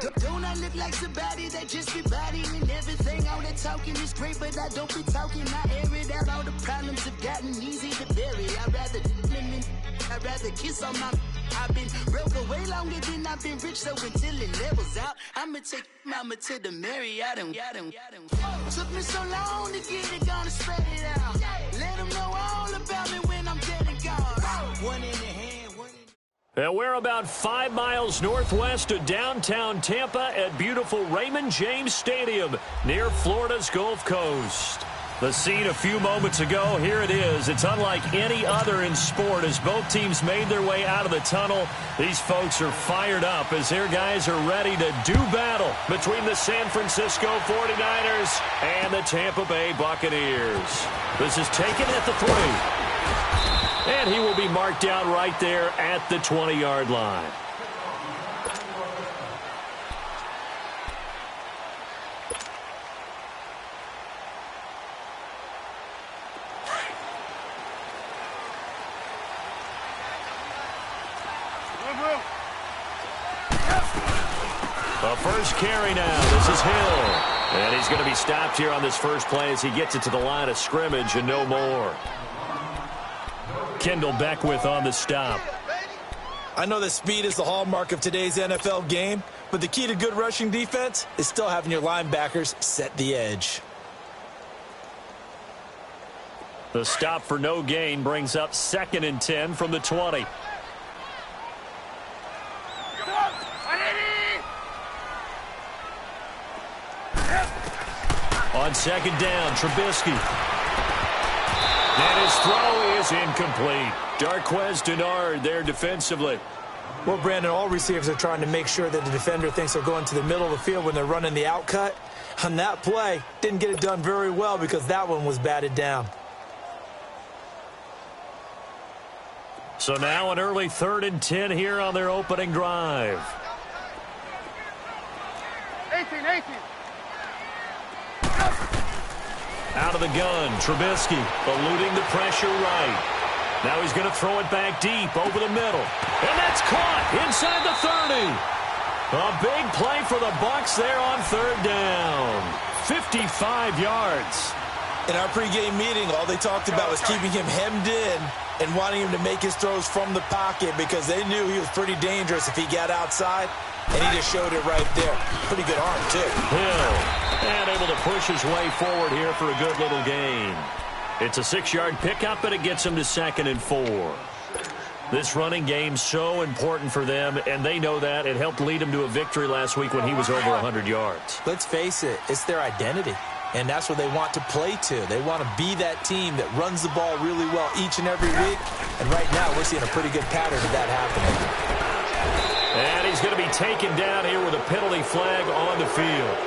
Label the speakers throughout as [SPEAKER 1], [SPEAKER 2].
[SPEAKER 1] Don't I look like somebody that just be bodying everything? All that talking is great, but I don't be talking. I air it out. All the problems have gotten easy to bury. I'd rather kiss on my. I've been broke away longer than I've been rich, so until it levels out, I'ma take mama to the Marriott. Took me so long to get it, gonna spread it out. Let them know all about me when I'm dead and gone. One in the hand, one in the...
[SPEAKER 2] And we're about 5 miles northwest of downtown Tampa at beautiful Raymond James Stadium near Florida's Gulf Coast. The scene a few moments ago, here it is. It's unlike any other in sport as both teams made their way out of the tunnel. These folks are fired up as their guys are ready to do battle between the San Francisco 49ers and the Tampa Bay Buccaneers. This is taken at the 3. And he will be marked down right there at the 20-yard line. A first carry now. This is Hill. And he's going to be stopped here on this first play as he gets it to the line of scrimmage and no more. Kendall Beckwith on the stop.
[SPEAKER 3] I know that speed is the hallmark of today's NFL game, but the key to good rushing defense is still having your linebackers set the edge.
[SPEAKER 2] The stop for no gain brings up 2nd and 10 from the 20. On 2nd down, Trubisky. And his throw is incomplete. Darqueze Dennard there defensively.
[SPEAKER 3] Well, Brandon, all receivers are trying to make sure that the defender thinks they're going to the middle of the field when they're running the out cut. On that play, didn't get it done very well because that one was batted down.
[SPEAKER 2] So now an early 3rd and 10 here on their opening drive.
[SPEAKER 4] 18.
[SPEAKER 2] Out of the gun, Trubisky eluding the pressure right. Now he's going to throw it back deep over the middle. And that's caught inside the 30. A big play for the Bucs there on 3rd down. 55 yards.
[SPEAKER 3] In our pregame meeting, all they talked about was keeping him hemmed in and wanting him to make his throws from the pocket because they knew he was pretty dangerous if he got outside. And he just showed it right there. Pretty good arm, too.
[SPEAKER 2] Hill, and able to push his way forward here for a good little gain. It's a 6-yard pickup, and it gets him to 2nd and 4. This running game so important for them, and they know that. It helped lead him to a victory last week when he was over 100 yards.
[SPEAKER 3] Let's face it, it's their identity. And that's what they want to play to. They want to be that team that runs the ball really well each and every week. And right now, we're seeing a pretty good pattern of that happening.
[SPEAKER 2] And he's going to be taken down here with a penalty flag on the field.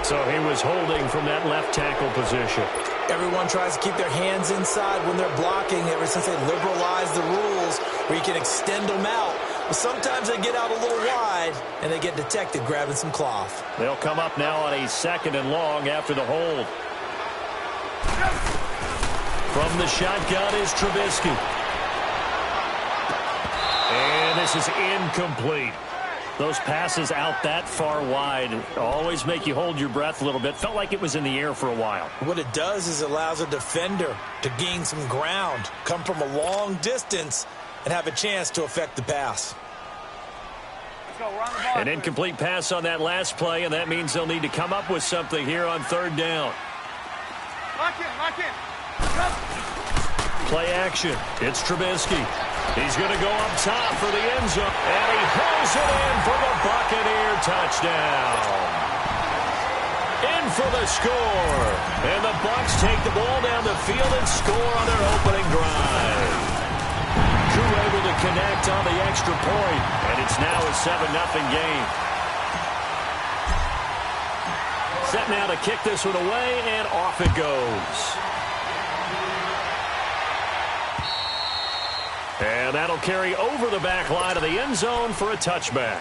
[SPEAKER 2] So he was holding from that left tackle position.
[SPEAKER 3] Everyone tries to keep their hands inside when they're blocking ever since they liberalized the rules where you can extend them out. But sometimes they get out a little wide and they get detected grabbing some cloth.
[SPEAKER 2] They'll come up now on a 2nd and long after the hold. From the shotgun is Trubisky. And this is incomplete. Those passes out that far wide always make you hold your breath a little bit. Felt like it was in the air for a while.
[SPEAKER 3] What it does is it allows a defender to gain some ground, come from a long distance, and have a chance to affect the pass.
[SPEAKER 2] An incomplete pass on that last play, and that means they'll need to come up with something here on 3rd down.
[SPEAKER 4] Lock in.
[SPEAKER 2] Play action. It's Trubisky. He's going to go up top for the end zone, and he pulls it in for the Buccaneer touchdown. In for the score, and the Bucs take the ball down the field and score on their opening drive. Crew able to connect on the extra point, and it's now a 7-0 game. Set now to kick this one away, and off it goes. And that'll carry over the back line of the end zone for a touchback.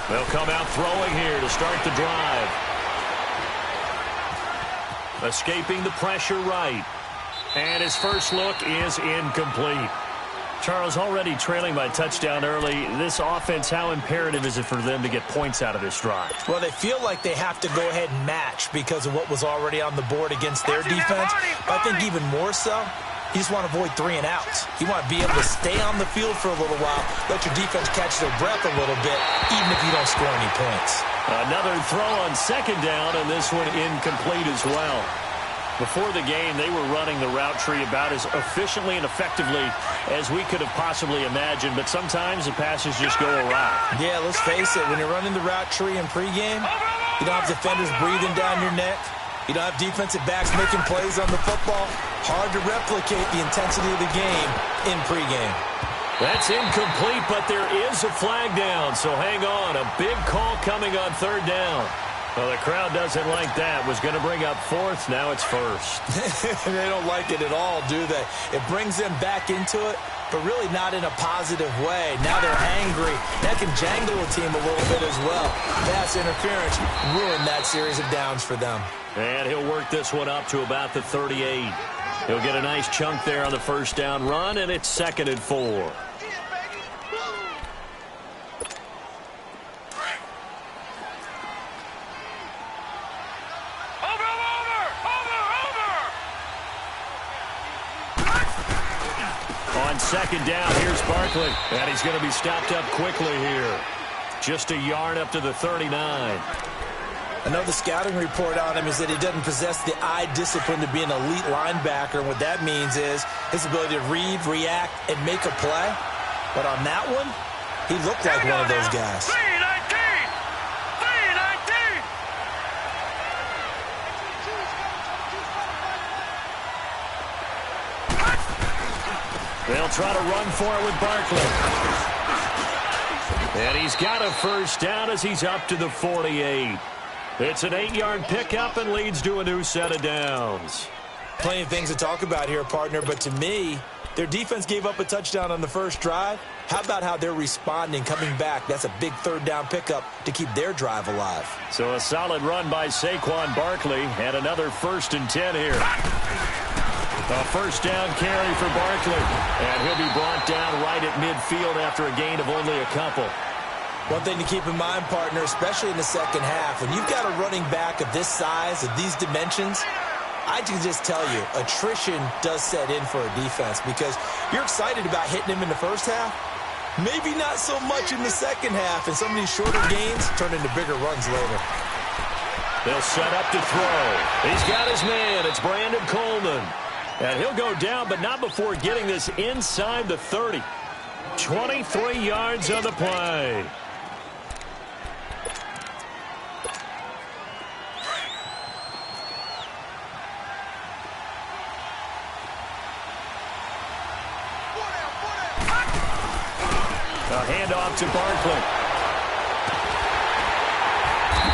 [SPEAKER 2] They'll come out throwing here to start the drive. Escaping the pressure right. And his first look is incomplete. Charles, already trailing by touchdown early. This offense, how imperative is it for them to get points out of this drive?
[SPEAKER 3] Well, they feel like they have to go ahead and match because of what was already on the board against their defense. But I think even more so, you just want to avoid 3 and outs. You want to be able to stay on the field for a little while, let your defense catch their breath a little bit, even if you don't score any points.
[SPEAKER 2] Another throw on second down, and this one incomplete as well. Before the game, they were running the route tree about as efficiently and effectively as we could have possibly imagined, but sometimes the passes just go awry.
[SPEAKER 3] Yeah, let's face it, when you're running the route tree in pregame, you don't have defenders breathing down your neck. You don't have defensive backs making plays on the football. Hard to replicate the intensity of the game in pregame.
[SPEAKER 2] That's incomplete, but there is a flag down, so hang on. A big call coming on third down. Well, the crowd doesn't like that. Was going to bring up fourth. Now it's first.
[SPEAKER 3] They don't like it at all, do they? It brings them back into it, but really not in a positive way. Now they're angry. That can jangle a team a little bit as well. Pass interference ruined that series of downs for them.
[SPEAKER 2] And he'll work this one up to about the 38. He'll get a nice chunk there on the first down run, and it's 2nd and 4. On second down, here's Barkley. And he's going to be stopped up quickly here. Just a yard up to the 39.
[SPEAKER 3] I know the scouting report on him is that he doesn't possess the eye discipline to be an elite linebacker. And what that means is his ability to read, react, and make a play. But on that one, he looked like one of those guys.
[SPEAKER 2] They'll try to run for it with Barkley. And he's got a first down as he's up to the 48. It's an 8-yard pickup and leads to a new set of downs.
[SPEAKER 3] Plenty of things to talk about here, partner, but to me, their defense gave up a touchdown on the first drive. How about how they're responding, coming back? That's a big third down pickup to keep their drive alive.
[SPEAKER 2] So a solid run by Saquon Barkley and another 1st and 10 here. A first down carry for Barkley. And he'll be brought down right at midfield after a gain of only a couple.
[SPEAKER 3] One thing to keep in mind, partner, especially in the second half, when you've got a running back of this size, of these dimensions, I can just tell you, attrition does set in for a defense because you're excited about hitting him in the first half. Maybe not so much in the second half, and some of these shorter gains turn into bigger runs later.
[SPEAKER 2] They'll set up to throw. He's got his man. It's Brandon Coleman. And he'll go down, but not before getting this inside the 30. 23 yards on the play. A handoff to Barkley.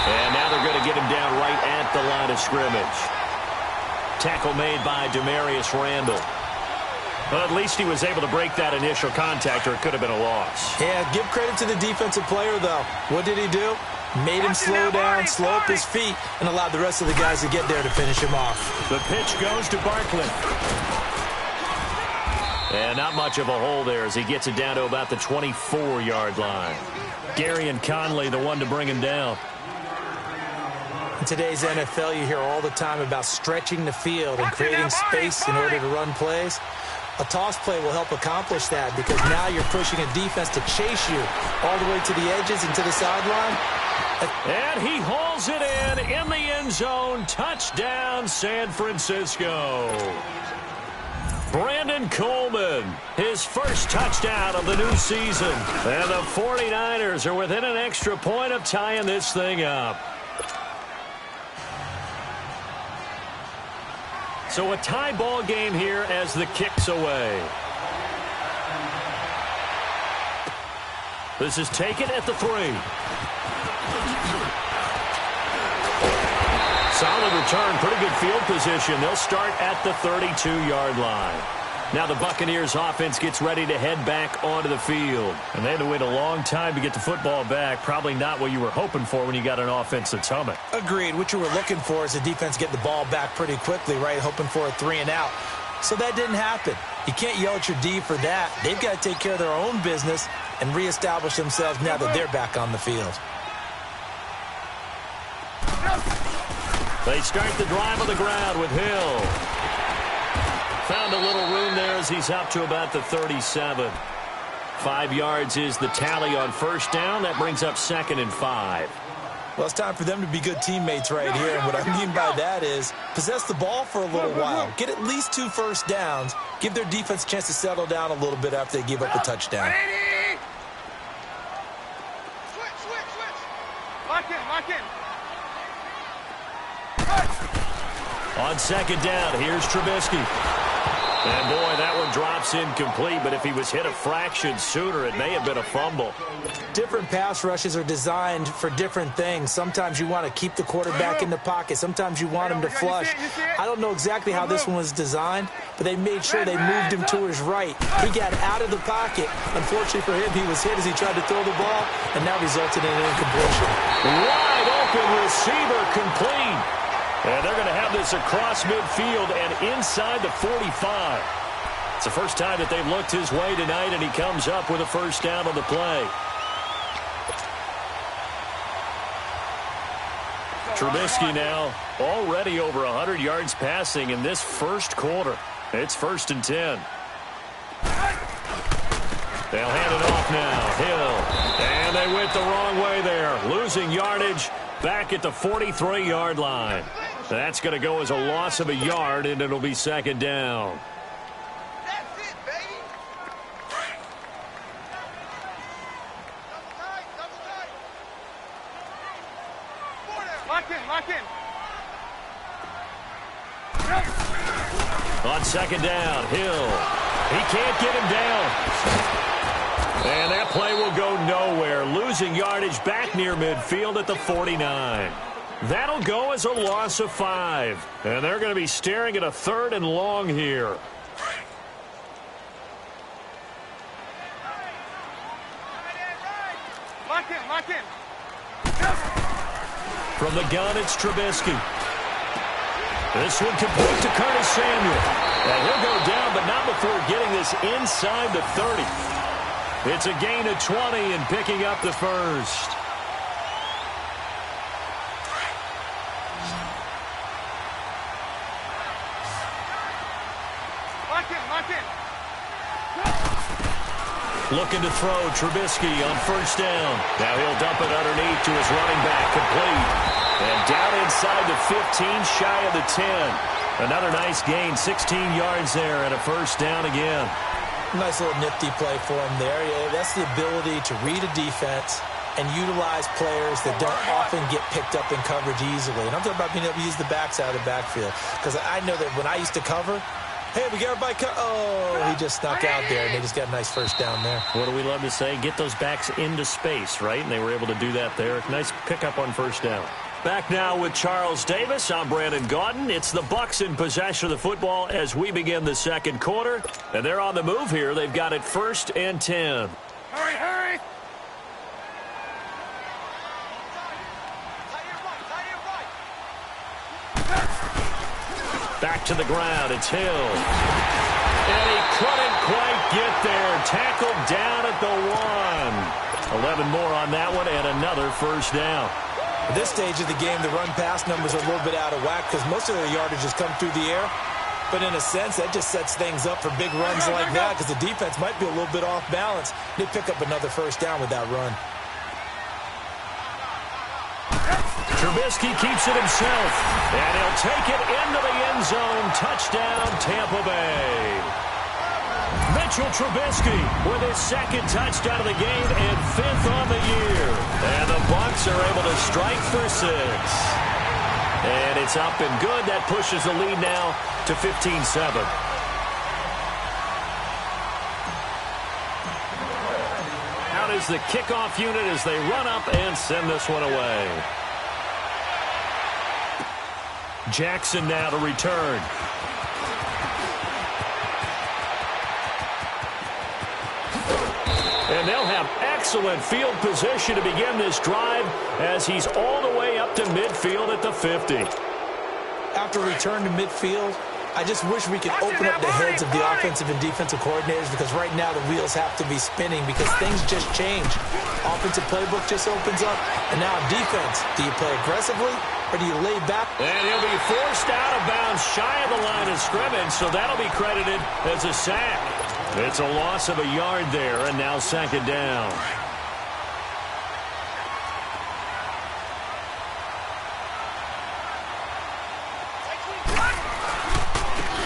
[SPEAKER 2] And now they're going to get him down right at the line of scrimmage. Tackle made by Demarius Randall. Well, at least he was able to break that initial contact, or it could have been a loss.
[SPEAKER 3] Yeah, give credit to the defensive player, though. What did he do? Made him slow down, slow up his feet, and allowed the rest of the guys to get there to finish him off.
[SPEAKER 2] The pitch goes to Barkley. And not much of a hole there as he gets it down to about the 24-yard line. Gary and Conley, the one to bring him down.
[SPEAKER 3] In today's NFL, you hear all the time about stretching the field and creating space in order to run plays. A toss play will help accomplish that because now you're pushing a defense to chase you all the way to the edges and to the sideline.
[SPEAKER 2] And he hauls it in the end zone. Touchdown, San Francisco. Brandon Coleman, his first touchdown of the new season. And the 49ers are within an extra point of tying this thing up. So a tie ball game here as the kick's away. This is taken at the 3. Solid return, pretty good field position. They'll start at the 32-yard line. Now the Buccaneers offense gets ready to head back onto the field. And they had to wait a long time to get the football back. Probably not what you were hoping for when you got an offense that's humming.
[SPEAKER 3] Agreed. What you were looking for is the defense get the ball back pretty quickly, right? Hoping for a 3 and out. So that didn't happen. You can't yell at your D for that. They've got to take care of their own business and reestablish themselves now that they're back on the field.
[SPEAKER 2] They start the drive on the ground with Hill. Found a little room there as he's up to about the 37. 5 yards is the tally on first down. That brings up 2nd and 5.
[SPEAKER 3] Well, it's time for them to be good teammates right here. And what I mean by that is possess the ball for a little while. Get at least 2 first downs. Give their defense a chance to settle down a little bit after they give up a touchdown.
[SPEAKER 4] Switch. Lock in.
[SPEAKER 2] On 2nd down, here's Trubisky. And, boy, that one drops incomplete, but if he was hit a fraction sooner, it may have been a fumble.
[SPEAKER 3] Different pass rushes are designed for different things. Sometimes you want to keep the quarterback in the pocket. Sometimes you want him to flush. I don't know exactly how this one was designed, but they made sure they moved him to his right. He got out of the pocket. Unfortunately for him, he was hit as he tried to throw the ball, and that resulted in an incompletion.
[SPEAKER 2] Wide open receiver complete. And they're going to have this across midfield and inside the 45. It's the first time that they've looked his way tonight, and he comes up with a first down on the play. Trubisky now already over 100 yards passing in this first quarter. It's 1st and 10. They'll hand it off now. Hill. And they went the wrong way there. Losing yardage back at the 43-yard line. That's going to go as a loss of a yard, and it'll be 2nd down.
[SPEAKER 4] That's it, baby. Double tight. Lock in.
[SPEAKER 2] On 2nd down, Hill. He can't get him down. And that play will go nowhere. Losing yardage back near midfield at the 49. That'll go as a loss of 5. And they're going to be staring at a 3rd and long here.
[SPEAKER 4] Lock in.
[SPEAKER 2] From the gun, it's Trubisky. This one complete to Curtis Samuel. And he'll go down, but not before getting this inside the 30. It's a gain of 20 and picking up the first.
[SPEAKER 4] Lock in.
[SPEAKER 2] Looking to throw Trubisky on first down. Now he'll dump it underneath to his running back, complete. And down inside the 15, shy of the 10. Another nice gain, 16 yards there and a first down again.
[SPEAKER 3] Nice little nifty play for him there. Yeah, that's the ability to read a defense and utilize players that don't often get picked up in coverage easily. And I'm talking about being able to use the backs out of the backfield. Because I know that when I used to cover, hey, we got everybody he just snuck out there, and they just got a nice first down there.
[SPEAKER 2] What do we love to say? Get those backs into space, right? And they were able to do that there. Nice pickup on first down. Back now with Charles Davis. I'm Brandon Gaudin. It's the Bucs in possession of the football as we begin the second quarter. And they're on the move here. They've got it 1st and 10.
[SPEAKER 4] Hurry.
[SPEAKER 2] Back to the ground. It's Hill. And he couldn't quite get there. Tackled down at the 1. 11 more on that one and another first down.
[SPEAKER 3] At this stage of the game, the run-pass numbers are a little bit out of whack because most of the yardage has come through the air. But in a sense, that just sets things up for big runs like that because the defense might be a little bit off balance. They pick up another first down with that run.
[SPEAKER 2] Trubisky keeps it himself, and he'll take it into the end zone. Touchdown, Tampa Bay. Mitchell Trubisky with his 2nd touchdown of the game and 5th on the year. And the Bucs are able to strike for 6. And it's up and good. That pushes the lead now to 15-7. Out is the kickoff unit as they run up and send this one away. Jackson now to return. excellent field position to begin this drive as he's all the way up to midfield at the 50.
[SPEAKER 3] After return to midfield, I just wish we could open up the heads of the offensive and defensive coordinators, because right now the wheels have to be spinning because things just change. Offensive playbook just opens up, and now defense. Do you play aggressively or do you lay back?
[SPEAKER 2] And he'll be forced out of bounds shy of the line of scrimmage, so that'll be credited as a sack. It's a loss of a yard there, and now second down.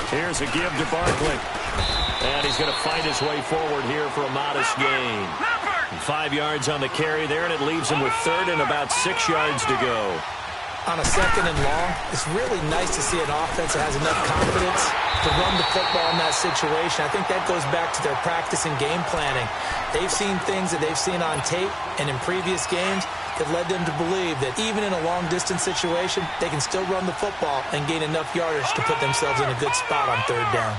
[SPEAKER 2] Here's a give to Barkley. And he's going to fight his way forward here for a modest gain. 5 yards on the carry there, and it leaves him with third and about 6 yards to go.
[SPEAKER 3] On a second and long, it's really nice to see an offense that has enough confidence to run the football in that situation. I think that goes back to their practice and game planning. They've seen things that they've seen on tape and in previous games that led them to believe that even in a long-distance situation, they can still run the football and gain enough yardage to put themselves in a good spot on third down.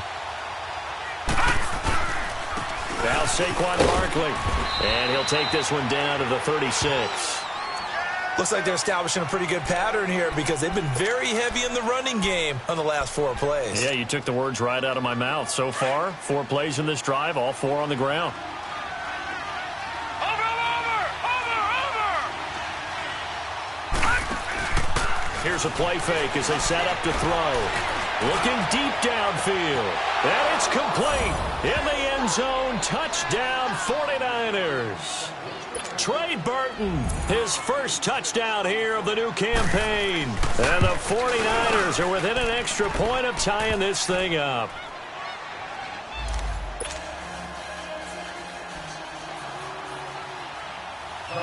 [SPEAKER 2] Now Saquon Barkley, and he'll take this one down to the 36.
[SPEAKER 3] Looks like they're establishing a pretty good pattern here because they've been very heavy in the running game on the last 4 plays.
[SPEAKER 2] Yeah, you took the words right out of my mouth. So far, 4 plays in this drive, all 4 on the ground. Here's a play fake as they set up to throw. Looking deep downfield. And it's complete. In the end zone, touchdown 49ers. Trey Burton, his first touchdown here of the new campaign. And the 49ers are within an extra point of tying this thing up.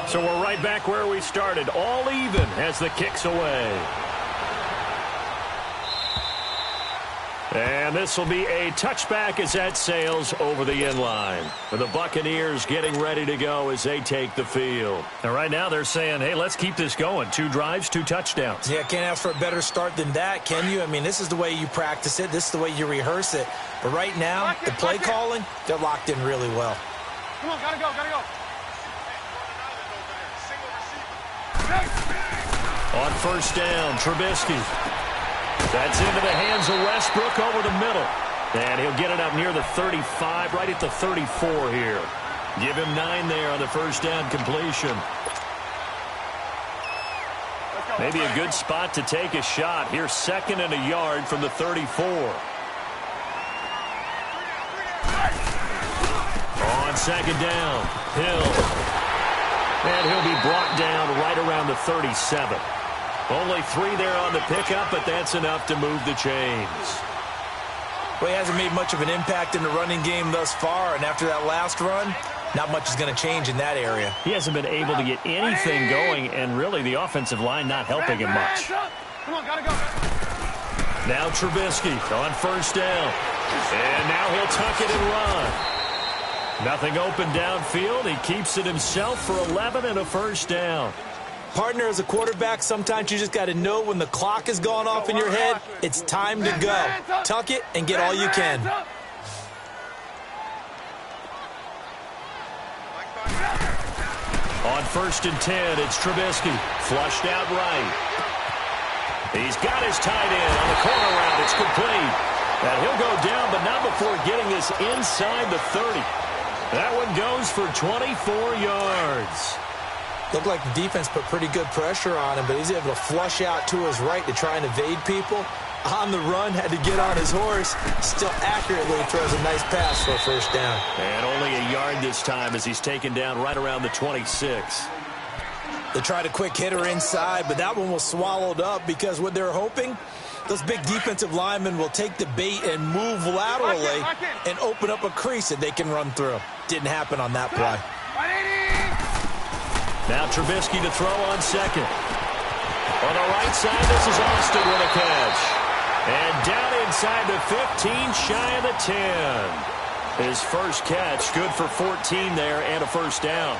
[SPEAKER 2] So we're right back where we started, all even as the kick's away. And this will be a touchback as that sails over the end line. For the Buccaneers getting ready to go as they take the field. And right now they're saying, hey, let's keep this going. 2 drives, 2 touchdowns.
[SPEAKER 3] Yeah, can't ask for a better start than that, can you? I mean, this is the way you practice it. This is the way you rehearse it. But right now, the play calling, they're locked in really well.
[SPEAKER 4] Come on, gotta go, gotta go.
[SPEAKER 2] On first down, Trubisky. That's into the hands of Westbrook over the middle. And he'll get it up near the 35, right at the 34 here. Give him 9 there on the first down completion. Maybe a good spot to take a shot. Here's 2nd and a yard from the 34. On 2nd down, Hill. And he'll be brought down right around the 37. Only 3 there on the pickup, but that's enough to move the chains.
[SPEAKER 3] Well, he hasn't made much of an impact in the running game thus far, and after that last run, not much is going to change in that area.
[SPEAKER 2] He hasn't been able to get anything going, and really the offensive line not helping him much.
[SPEAKER 4] Come on, gotta go.
[SPEAKER 2] Now Trubisky on first down. And now he'll tuck it and run. Nothing open downfield. He keeps it himself for 11 and a first down.
[SPEAKER 3] Partner, as a quarterback, sometimes you just got to know when the clock has gone off in your head, it's time to go. Tuck it and get all you can.
[SPEAKER 2] On 1st and 10, it's Trubisky. Flushed out right. He's got his tight end on the corner route. It's complete. And he'll go down, but not before getting this inside the 30. That one goes for 24 yards.
[SPEAKER 3] Looked like the defense put pretty good pressure on him, but he's able to flush out to his right to try and evade people. On the run, had to get on his horse. Still accurately throws a nice pass for a first down.
[SPEAKER 2] And only a yard this time as he's taken down right around the 26.
[SPEAKER 3] They tried a quick hitter inside, but that one was swallowed up because what they're hoping, those big defensive linemen will take the bait and move laterally and open up a crease that they can run through. Didn't happen on that play.
[SPEAKER 2] Now Trubisky to throw on second. On the right side, this is Austin with a catch. And down inside the 15, shy of the 10. His first catch, good for 14 there and a first down.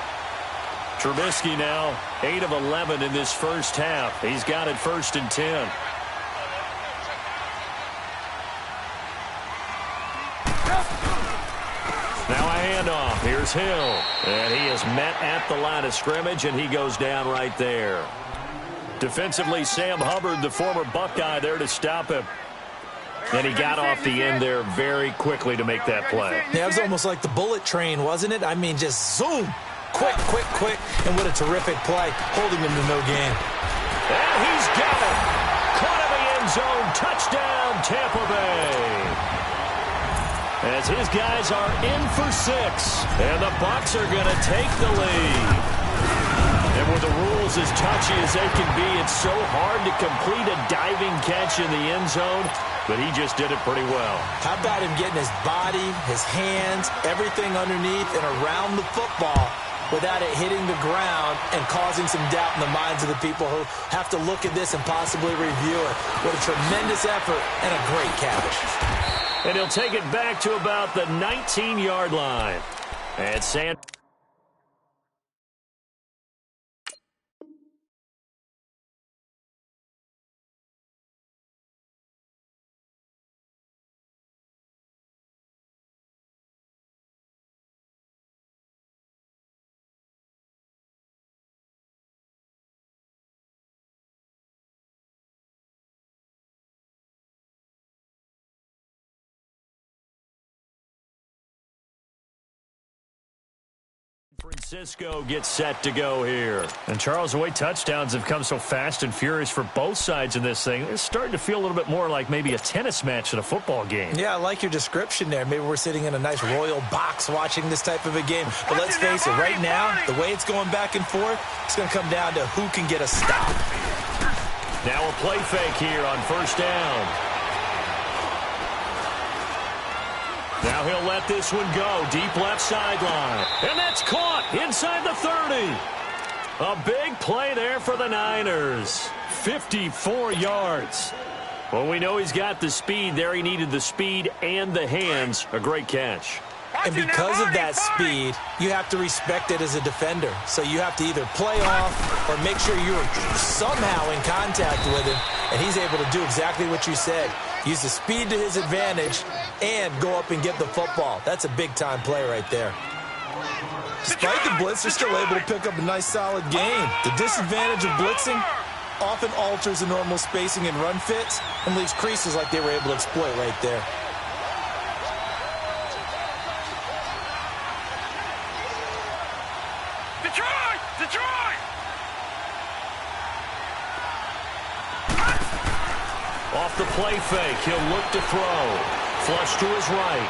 [SPEAKER 2] Trubisky now 8 of 11 in this first half. He's got it 1st and 10. Now a handoff. Here's Here's Hill. And he is met at the line of scrimmage, and he goes down right there. Defensively, Sam Hubbard, the former Buckeye, there to stop him. And he got off the end there very quickly to make that play.
[SPEAKER 3] Yeah, it was almost like the bullet train, wasn't it? I mean, just zoom. Quick, quick, quick. And what a terrific play, holding him to no gain.
[SPEAKER 2] And he's got it. Caught in the end zone. Touchdown, Tampa Bay. As his guys are in for 6. And the Bucs are going to take the lead. And with the rules as touchy as they can be, it's so hard to complete a diving catch in the end zone. But he just did it pretty well.
[SPEAKER 3] How about him getting his body, his hands, everything underneath and around the football without it hitting the ground and causing some doubt in the minds of the people who have to look at this and possibly review it. What a tremendous effort and a great catch.
[SPEAKER 2] And he'll take it back to about the 19-yard line. And Francisco gets set to go here. And Charles, the way touchdowns have come so fast and furious for both sides in this thing, it's starting to feel a little bit more like maybe a tennis match in a football game.
[SPEAKER 3] Yeah, I like your description there. Maybe we're sitting in a nice royal box watching this type of a game. But let's face it, right now, the way it's going back and forth, it's going to come down to who can get a stop.
[SPEAKER 2] Now a play fake here on first down. Now he'll let this one go. Deep left sideline. And that's caught inside the 30. A big play there for the Niners. 54 yards. Well, we know he's got the speed there. He needed the speed and the hands. A great catch.
[SPEAKER 3] And because of that speed, you have to respect it as a defender. So you have to either play off or make sure you're somehow in contact with him. And he's able to do exactly what you said. Use the speed to his advantage and go up and get the football. That's a big-time play right there. Despite the blitz, they're still able to pick up a nice, solid gain. The disadvantage of blitzing often alters the normal spacing and run fits and leaves creases like they were able to exploit right there.
[SPEAKER 4] Detroit!
[SPEAKER 2] Off the play fake, he'll look to throw. Flush to his right.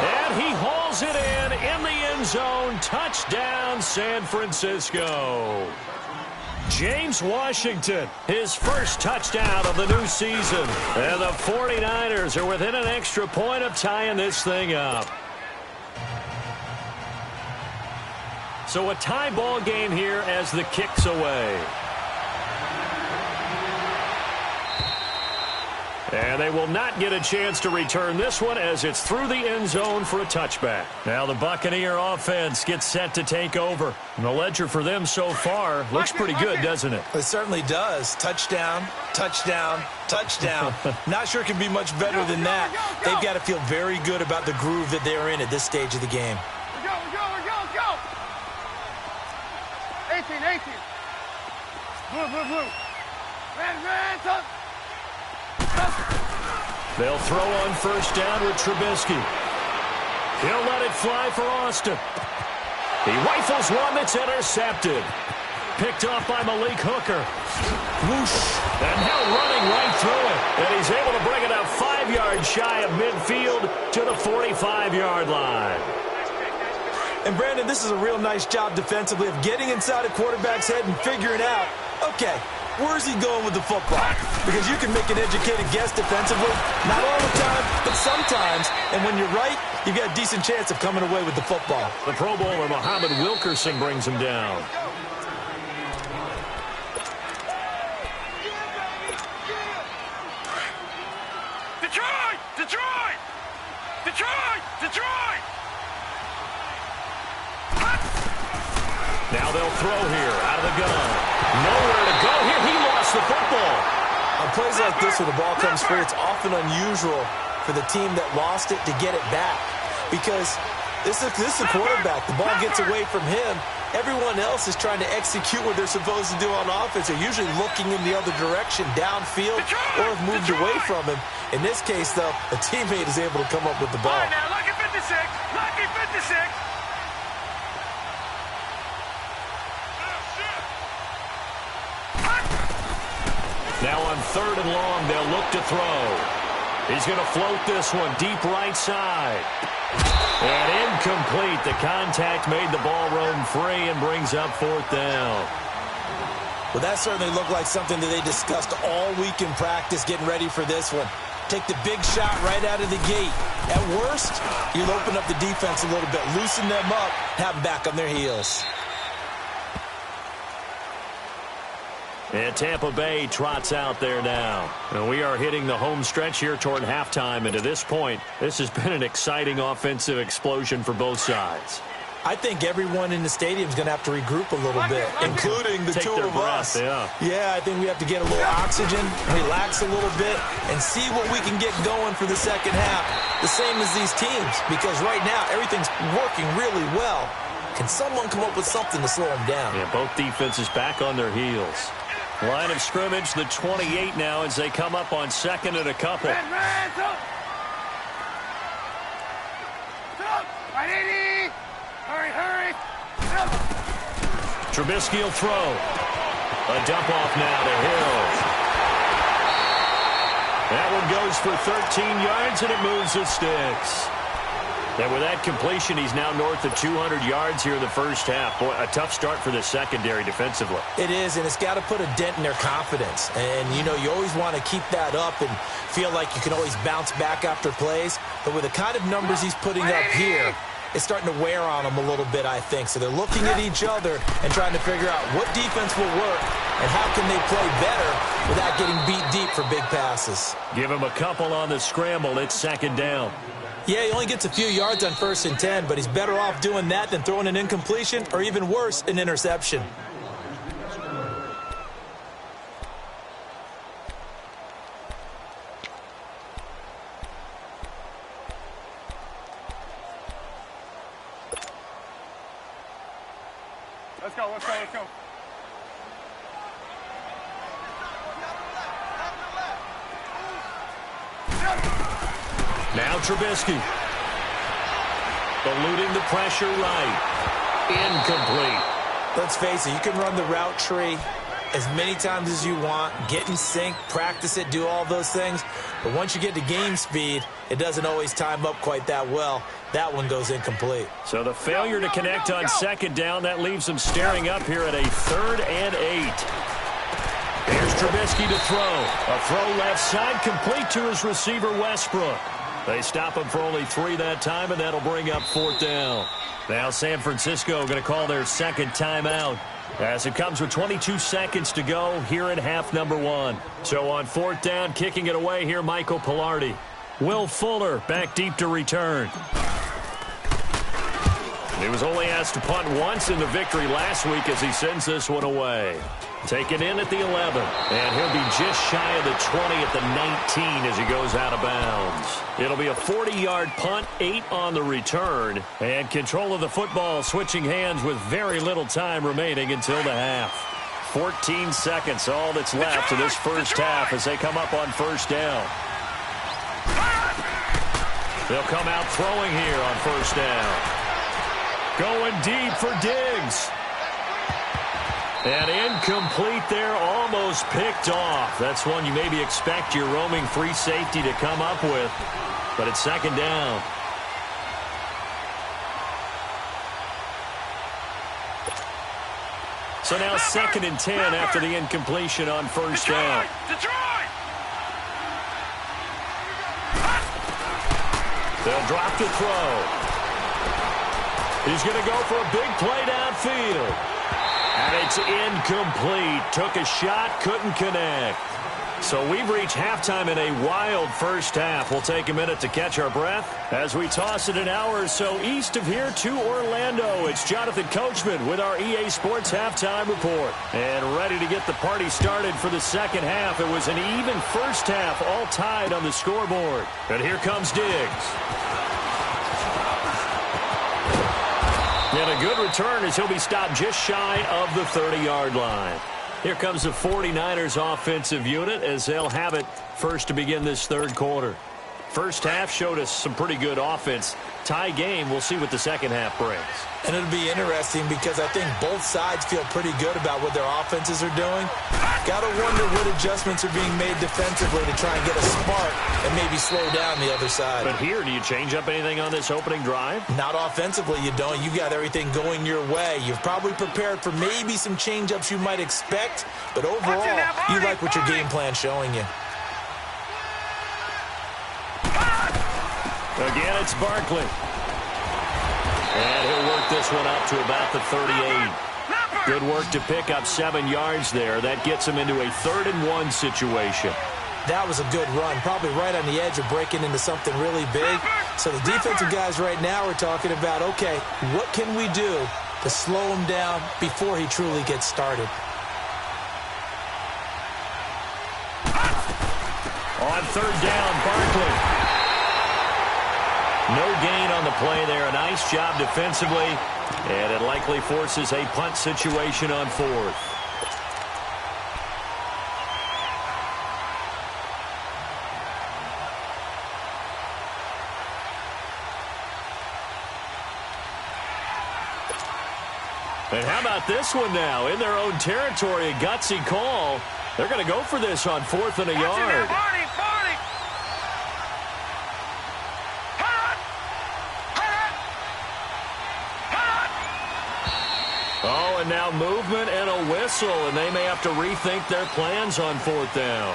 [SPEAKER 2] And he hauls it in the end zone. Touchdown, San Francisco. James Washington, his first touchdown of the new season. And the 49ers are within an extra point of tying this thing up. So a tie ball game here as the kick's away. And they will not get a chance to return this one as it's through the end zone for a touchback. Now the Buccaneer offense gets set to take over. And the ledger for them so far looks pretty good, doesn't it?
[SPEAKER 3] It certainly does. Touchdown, touchdown, touchdown. Not sure it can be much better than that. They've got to feel very good about the groove that they're in at this stage of the game.
[SPEAKER 4] Let's go. 18. Blue. Red, up.
[SPEAKER 2] They'll throw on first down with Trubisky. He'll let it fly for Austin. He rifles one that's intercepted. Picked off by Malik Hooker. Whoosh. And now running right through it. And he's able to bring it up 5 yards shy of midfield to the 45-yard line.
[SPEAKER 3] And, Brandon, this is a real nice job defensively of getting inside a quarterback's head and figuring out, okay, where's he going with the football? Because you can make an educated guess defensively. Not all the time, but sometimes. And when you're right, you've got a decent chance of coming away with the football.
[SPEAKER 2] The Pro Bowler, Muhammad Wilkerson, brings him down.
[SPEAKER 4] Detroit!
[SPEAKER 2] Now they'll throw here out of the gun. Nowhere to go here. He lost the football.
[SPEAKER 3] On plays like this where the ball comes free, it's often unusual for the team that lost it to get it back. because this is a quarterback. The ball gets away from him. Everyone else is trying to execute what they're supposed to do on offense. They're usually looking in the other direction, downfield, or have moved away from him. In this case, though, a teammate is able to come up with the ball.
[SPEAKER 4] All right, now, lucky 56. Lucky 56.
[SPEAKER 2] Now on 3rd and long, they'll look to throw. He's going to float this one deep right side. And incomplete. The contact made the ball roam free and brings up 4th down.
[SPEAKER 3] Well, that certainly looked like something that they discussed all week in practice getting ready for this one. Take the big shot right out of the gate. At worst, you'll open up the defense a little bit, loosen them up, have them back on their heels.
[SPEAKER 2] And Tampa Bay trots out there now. And we are hitting the home stretch here toward halftime. And to this point, this has been an exciting offensive explosion for both sides.
[SPEAKER 3] I think everyone in the stadium is going to have to regroup a little bit, including the two of us. Yeah, I think we have to get a little oxygen, relax a little bit, and see what we can get going for the second half. The same as these teams, because right now everything's working really well. Can someone come up with something to slow them down?
[SPEAKER 2] Yeah, both defenses back on their heels. Line of scrimmage, the 28 now as they come up on 2nd and a couple.
[SPEAKER 4] Hurry.
[SPEAKER 2] Trubisky will throw. A dump off now to Hill. That one goes for 13 yards, and it moves the sticks. And with that completion, he's now north of 200 yards here in the first half. Boy, a tough start for the secondary defensively.
[SPEAKER 3] It is, and it's got to put a dent in their confidence. And, you know, you always want to keep that up and feel like you can always bounce back after plays. But with the kind of numbers he's putting up here, it's starting to wear on them a little bit, I think. So they're looking at each other and trying to figure out what defense will work and how can they play better without getting beat deep for big passes.
[SPEAKER 2] Give him a couple on the scramble. It's 2nd down.
[SPEAKER 3] Yeah, he only gets a few yards on 1st and 10, but he's better off doing that than throwing an incompletion or even worse, an interception.
[SPEAKER 4] Let's go.
[SPEAKER 2] Now Trubisky. Eluding the pressure right. Incomplete.
[SPEAKER 3] Let's face it, you can run the route tree as many times as you want, get in sync, practice it, do all those things. But once you get to game speed, it doesn't always time up quite that well. That one goes incomplete.
[SPEAKER 2] So the failure to connect on 2nd down, that leaves them staring up here at a 3rd and 8. Here's Trubisky to throw. A throw left side, complete to his receiver, Westbrook. They stop him for only 3 that time, and that'll bring up 4th down. Now San Francisco going to call their 2nd timeout as it comes with 22 seconds to go here in half number 1. So on 4th down, kicking it away here, Michael Pilardi. Will Fuller back deep to return. He was only asked to punt once in the victory last week as he sends this one away. Taken in at the 11, and he'll be just shy of the 20 at the 19 as he goes out of bounds. It'll be a 40-yard punt, 8 on the return, and control of the football switching hands with very little time remaining until the half. 14 seconds, all that's left of this first half as they come up on 1st down. They'll come out throwing here on 1st down. Going deep for Diggs. And incomplete there, almost picked off. That's one you maybe expect your roaming free safety to come up with. But it's 2nd down. So now 2nd and 10 after the incompletion on 1st down. They'll drop to throw. He's going to go for a big play downfield. And it's incomplete. Took a shot, couldn't connect. So we've reached halftime in a wild first half. We'll take a minute to catch our breath as we toss it an hour or so east of here to Orlando. It's Jonathan Coachman with our EA Sports Halftime Report. And ready to get the party started for the second half. It was an even first half, all tied on the scoreboard. And here comes Diggs. And a good return as he'll be stopped just shy of the 30-yard line. Here comes the 49ers offensive unit as they'll have it first to begin this third quarter. First half showed us some pretty good offense. Tie game, we'll see what the second half brings.
[SPEAKER 3] And it'll be interesting because I think both sides feel pretty good about what their offenses are doing. Got to wonder what adjustments are being made defensively to try and get a spark and maybe slow down the other side.
[SPEAKER 2] But here, do you change up anything on this opening drive?
[SPEAKER 3] Not offensively, you don't. You got everything going your way. You've probably prepared for maybe some change-ups you might expect, but overall, you like what your game plan's showing you.
[SPEAKER 2] Again, it's Barkley. And he'll work this one up to about the 38. Good work to pick up 7 yards there. That gets him into a 3rd-and-1 situation.
[SPEAKER 3] That was a good run, probably right on the edge of breaking into something really big. So the defensive guys right now are talking about, okay, what can we do to slow him down before he truly gets started?
[SPEAKER 2] On 3rd down, Barkley. No gain on the play there. A nice job defensively. And it likely forces a punt situation on 4th. And how about this one now? In their own territory, a gutsy call. They're going to go for this on 4th and a yard. Oh, and now movement and a whistle, and they may have to rethink their plans on 4th down.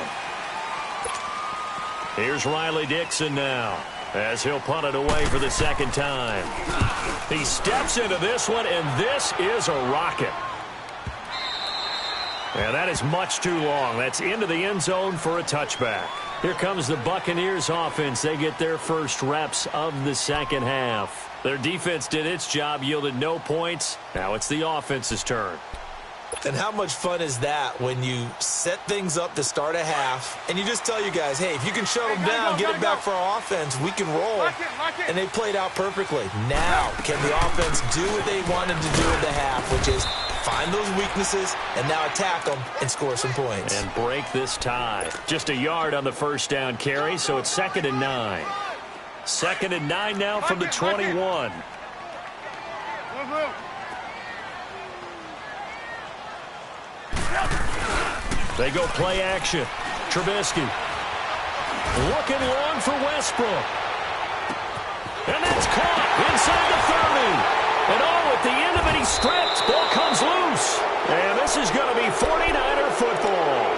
[SPEAKER 2] Here's Riley Dixon now, as he'll punt it away for the 2nd time. He steps into this one, and this is a rocket. And that is much too long. That's into the end zone for a touchback. Here comes the Buccaneers offense. They get their first reps of the second half. Their defense did its job, yielded no points. Now it's the offense's turn.
[SPEAKER 3] And how much fun is that when you set things up to start a half and you just tell you guys, hey, if you can shut them down, get it back for our offense, we can roll. And they played out perfectly. Now, can the offense do what they wanted to do in the half, which is find those weaknesses and now attack them and score some points.
[SPEAKER 2] And break this tie. Just a yard on the first down carry, so it's 2nd and 9. 2nd and 9 now from the 21. They go play action. Trubisky looking long for Westbrook. And that's caught inside the 30. And oh, at the end of it, he's stripped. Ball comes loose. And this is going to be 49er football.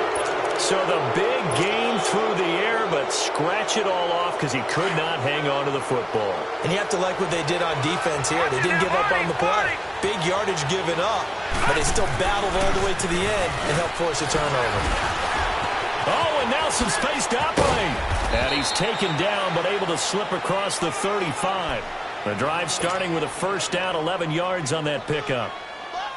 [SPEAKER 2] So the big gain through the air, but scratch it all off because he could not hang on to the football.
[SPEAKER 3] And you have to like what they did on defense here. They didn't give up on the play. Big yardage given up, but they still battled all the way to the end and helped force a turnover.
[SPEAKER 2] Oh, and now some space to operate. And he's taken down, but able to slip across the 35. The drive starting with a first down, 11 yards on that pickup.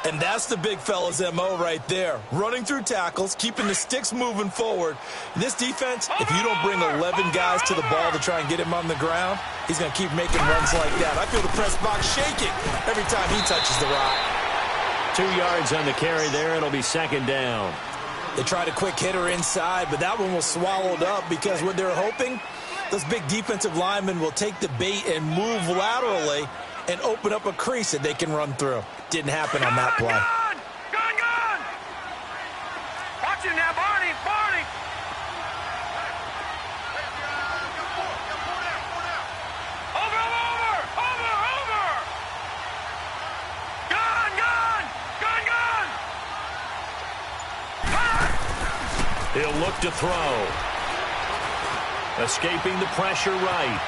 [SPEAKER 3] And that's the big fella's MO right there. Running through tackles, keeping the sticks moving forward. This defense, if you don't bring 11 guys to the ball to try and get him on the ground, he's going to keep making runs like that. I feel the press box shaking every time he touches the rock.
[SPEAKER 2] 2 yards on the carry there. It'll be 2nd down.
[SPEAKER 3] They tried a quick hitter inside, but that one was swallowed up because what they're hoping, those big defensive linemen will take the bait and move laterally and open up a crease that they can run through. Didn't happen on that play.
[SPEAKER 4] Gone! Watch him now, Barney! Over! Gone!
[SPEAKER 2] He'll look to throw. Escaping the pressure right.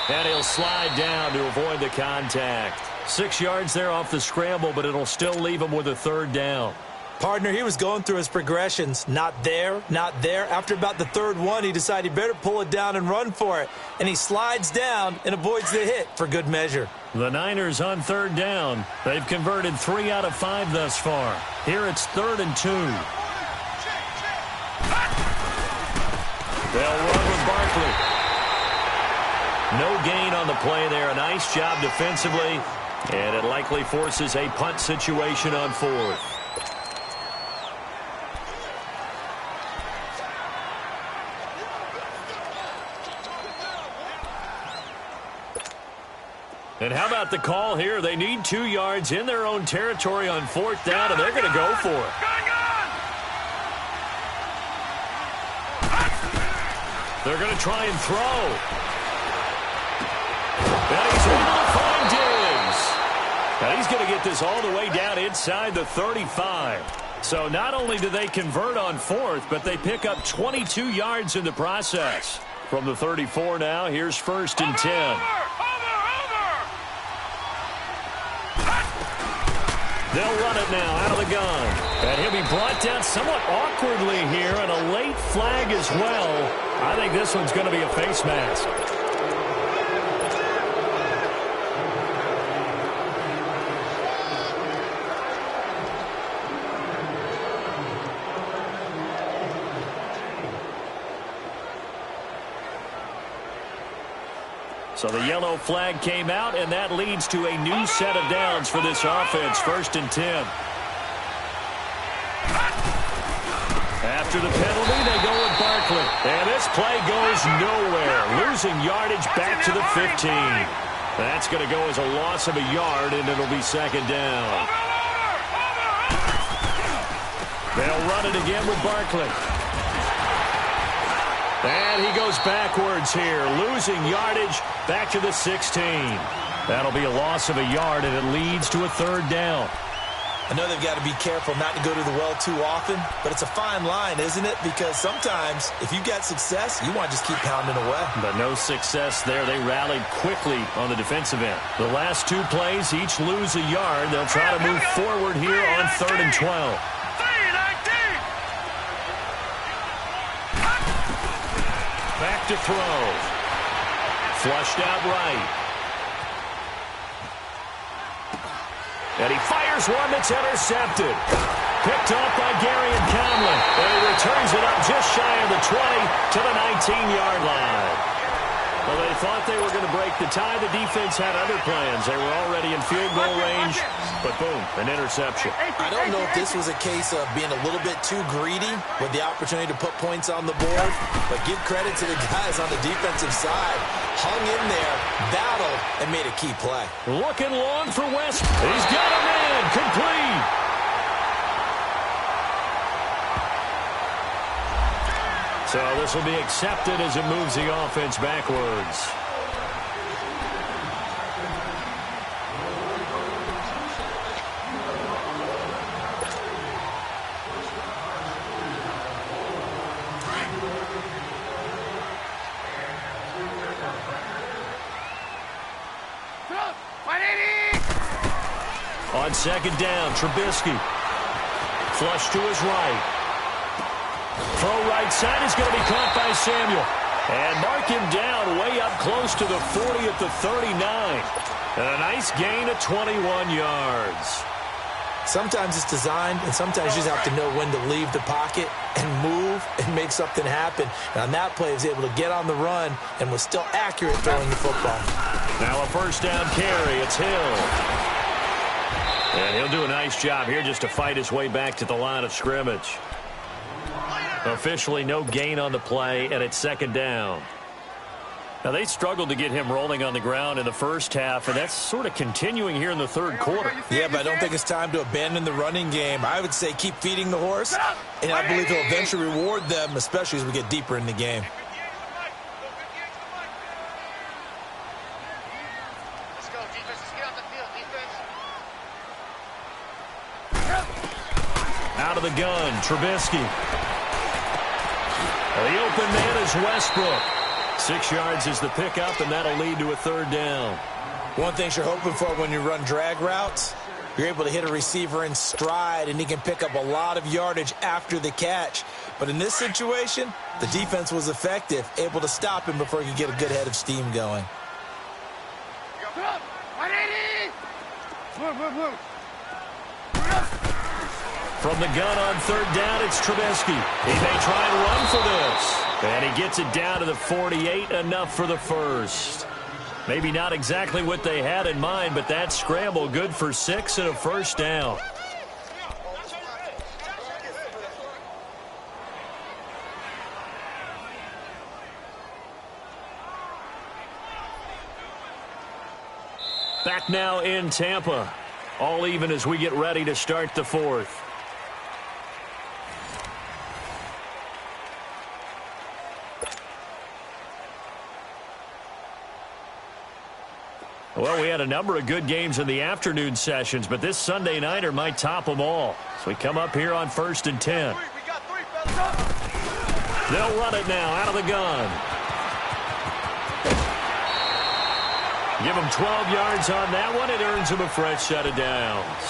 [SPEAKER 2] And he'll slide down to avoid the contact. 6 yards there off the scramble, but it'll still leave him with a 3rd down.
[SPEAKER 3] Partner, he was going through his progressions. Not there, not there. After about the 3rd one, he decided he better pull it down and run for it. And he slides down and avoids the hit for good measure.
[SPEAKER 2] The Niners on 3rd down. They've converted 3 out of 5 thus far. Here it's 3rd and 2. They'll run with Barkley. No gain on the play there. A nice job defensively. And it likely forces a punt situation on 4th. And how about the call here? They need 2 yards in their own territory on 4th down, and they're going to go for it. They're going to try and throw. And he's able to find Diggs. Now he's going to get this all the way down inside the 35. So not only do they convert on 4th, but they pick up 22 yards in the process. From the 34 now, here's 1st and 10. They'll run it now out of the gun. And he'll be brought down somewhat awkwardly here, and a late flag as well. I think this one's going to be a face mask. So the yellow flag came out, and that leads to a new set of downs for this offense. 1st and 10. After the penalty, they go with Barkley. And this play goes nowhere. Losing yardage back to the 15. That's going to go as a loss of a yard, and it'll be 2nd down. They'll run it again with Barkley. And he goes backwards here, losing yardage back to the 16. That'll be a loss of a yard, and it leads to a 3rd down.
[SPEAKER 3] I know they've got to be careful not to go to the well too often, but it's a fine line, isn't it? Because sometimes, if you get success, you want to just keep pounding away.
[SPEAKER 2] But no success there. They rallied quickly on the defensive end. The last 2 plays, each lose a yard. They'll try to move forward here on 3rd and 12. Back to throw. Flushed out right. And he fires one that's intercepted. Picked off by Gary and Conley. And he returns it up just shy of the 20 to the 19-yard line. Well, they thought they were going to break the tie. The defense had other plans. They were already in field goal range. But boom, an interception.
[SPEAKER 3] I don't know if this was a case of being a little bit too greedy with the opportunity to put points on the board, but give credit to the guys on the defensive side. Hung in there, battled, and made a key play.
[SPEAKER 2] Looking long for West. He's got a man. Complete. So this will be accepted as it moves the offense backwards. On 2nd down, Trubisky. Flush to his right. Throw right side is going to be caught by Samuel. And mark him down way up close to the 40 at the 39. And a nice gain of 21 yards.
[SPEAKER 3] Sometimes it's designed, and sometimes you just have to know when to leave the pocket and move and make something happen. And on that play, he was able to get on the run and was still accurate throwing the football.
[SPEAKER 2] Now a 1st down carry. It's Hill. And he'll do a nice job here just to fight his way back to the line of scrimmage. Officially no gain on the play, and it's 2nd down. Now, they struggled to get him rolling on the ground in the first half, and that's sort of continuing here in the 3rd quarter.
[SPEAKER 3] Yeah, but I don't think it's time to abandon the running game. I would say keep feeding the horse, and I believe he'll eventually reward them, especially as we get deeper in the game.
[SPEAKER 4] Let's go, defense. Let's get off the field, defense.
[SPEAKER 2] Out of the gun, Trubisky. The open man is Westbrook. 6 yards is the pickup, and that'll lead to a 3rd down.
[SPEAKER 3] One thing you're hoping for when you run drag routes, you're able to hit a receiver in stride, and he can pick up a lot of yardage after the catch. But in this situation, the defense was effective, able to stop him before he could get a good head of steam going.
[SPEAKER 2] From the gun on 3rd down, it's Trubisky. He may try and run for this. And he gets it down to the 48, enough for the 1st. Maybe not exactly what they had in mind, but that scramble good for 6 and a first down. Back now in Tampa. All even as we get ready to start the fourth. Well, we had a number of good games in the afternoon sessions, but this Sunday nighter might top them all. So we come up here on 1st and 10. They'll run it now out of the gun. Give them 12 yards on that one. It earns them a fresh set of downs.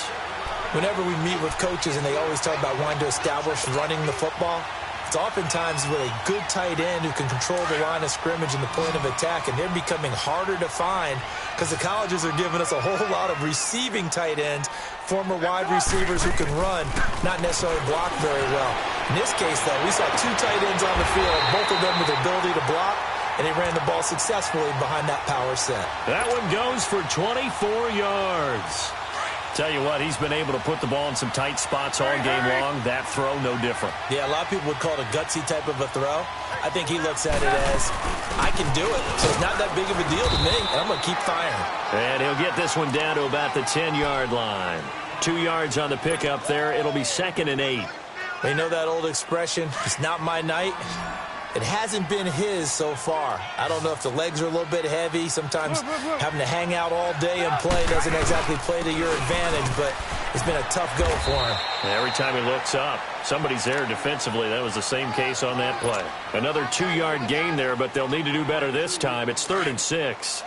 [SPEAKER 3] Whenever we meet with coaches and they always talk about wanting to establish running the football, it's oftentimes with a good tight end who can control the line of scrimmage and the point of attack, and they're becoming harder to find because the colleges are giving us a whole lot of receiving tight ends, former wide receivers who can run, not necessarily block very well. In this case, though, we saw 2 tight ends on the field, both of them with the ability to block, and he ran the ball successfully behind that power set.
[SPEAKER 2] That one goes for 24 yards. Tell you what, he's been able to put the ball in some tight spots all game long. That throw, no different.
[SPEAKER 3] Yeah, a lot of people would call it a gutsy type of a throw. I think he looks at it as, I can do it. So it's not that big of a deal to me, and I'm going to keep firing.
[SPEAKER 2] And he'll get this one down to about the 10-yard line. 2 yards on the pickup there. It'll be 2nd and 8.
[SPEAKER 3] They know that old expression, it's not my night. It hasn't been his so far. I don't know if the legs are a little bit heavy. Sometimes having to hang out all day and play doesn't exactly play to your advantage, but it's been a tough go for him.
[SPEAKER 2] Every time he looks up, somebody's there defensively. That was the same case on that play. Another 2-yard gain there, but they'll need to do better this time. It's 3rd and 6.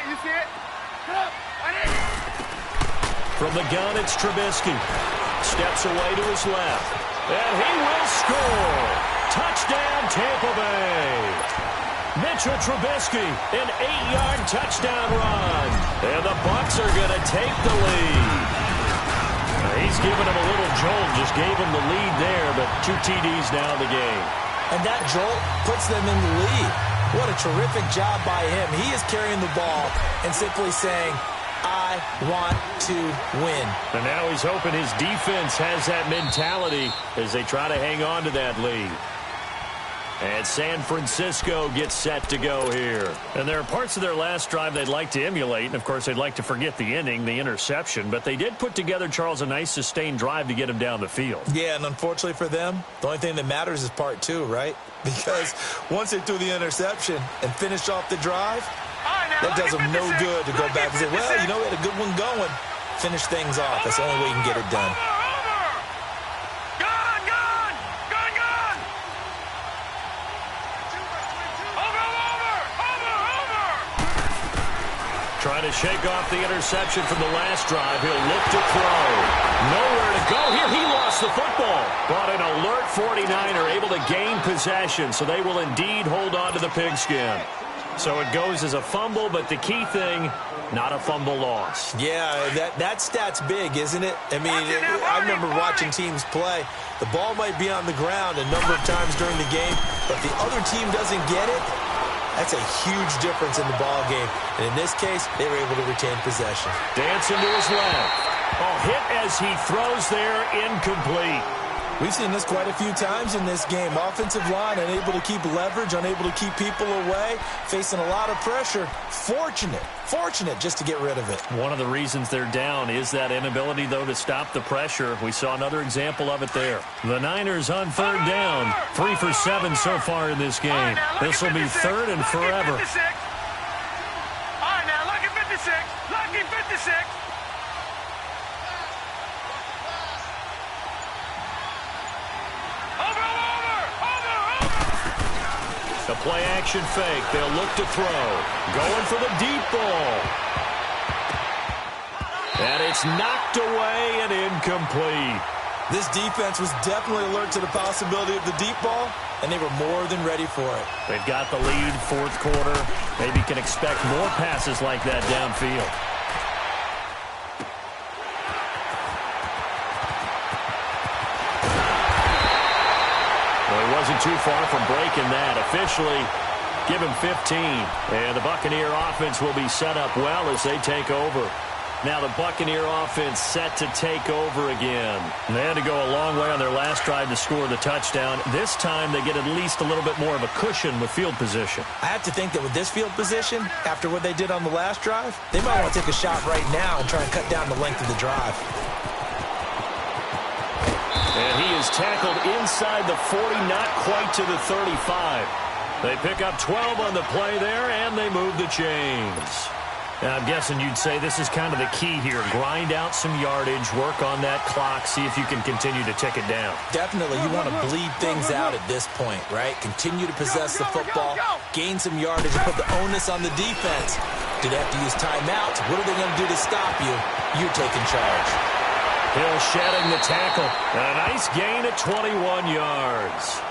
[SPEAKER 4] You see it?
[SPEAKER 2] From the gun, it's Trubisky. Steps away to his left. And he will score. Touchdown, Tampa Bay. Mitchell Trubisky, an 8-yard touchdown run. And the Bucs are going to take the lead. He's giving him a little jolt. Just gave him the lead there, but 2 TDs now in the game.
[SPEAKER 3] And that jolt puts them in the lead. What a terrific job by him. He is carrying the ball and simply saying, I want to win.
[SPEAKER 2] And now he's hoping his defense has that mentality as they try to hang on to that lead. And San Francisco gets set to go here. And there are parts of their last drive they'd like to emulate. And, of course, they'd like to forget the ending, the interception. But they did put together, Charles, a nice sustained drive to get him down the field.
[SPEAKER 3] Yeah, and unfortunately for them, the only thing that matters is part 2, right? Because once they threw the interception and finished off the drive, that does them no good to go back and say, well, you know, we had a good one going. Finish things off. That's the only way you can get it done.
[SPEAKER 2] Trying to shake off the interception from the last drive. He'll look to throw. Nowhere to go here. He lost the football. But an alert 49er able to gain possession, so they will indeed hold on to the pigskin. So it goes as a fumble, but the key thing, not a fumble loss.
[SPEAKER 3] Yeah, that stat's big, isn't it? I mean, I remember watching teams play. The ball might be on the ground a number of times during the game, but if the other team doesn't get it, that's a huge difference in the ball game. And in this case, they were able to retain possession.
[SPEAKER 2] Dancing to his left. Oh, hit as he throws there, incomplete.
[SPEAKER 3] We've seen this quite a few times in this game. Offensive line unable to keep leverage, unable to keep people away, facing a lot of pressure. Fortunate just to get rid of it.
[SPEAKER 2] One of the reasons they're down is that inability, though, to stop the pressure. We saw another example of it there. The Niners on 3rd down. 3 for 7 so far in this game. This will be 3rd and forever.
[SPEAKER 4] All right, now look at 56. Lucky 56.
[SPEAKER 2] The play-action fake. They'll look to throw. Going for the deep ball. And it's knocked away and incomplete.
[SPEAKER 3] This defense was definitely alert to the possibility of the deep ball, and they were more than ready for it.
[SPEAKER 2] They've got the lead, 4th quarter. Maybe can expect more passes like that downfield. wasn't too far from breaking that. Officially, give him 15. And the Buccaneer offense will be set up well as they take over. Now the Buccaneer offense set to take over again. And they had to go a long way on their last drive to score the touchdown. This time they get at least a little bit more of a cushion with field position.
[SPEAKER 3] I have to think that with this field position, after what they did on the last drive, they might want to take a shot right now and try and cut down the length of the drive.
[SPEAKER 2] And he is tackled inside the 40, not quite to the 35. They pick up 12 on the play there, and they move the chains. Now, I'm guessing you'd say this is kind of the key here. Grind out some yardage, work on that clock, see if you can continue to tick it down.
[SPEAKER 3] Definitely, you want to bleed things out at this point, right? Continue to possess the football, gain some yardage, and put the onus on the defense. Do they have to use timeouts? What are they going to do to stop you? You're taking charge.
[SPEAKER 2] Hill shedding the tackle. And a nice gain at 21 yards.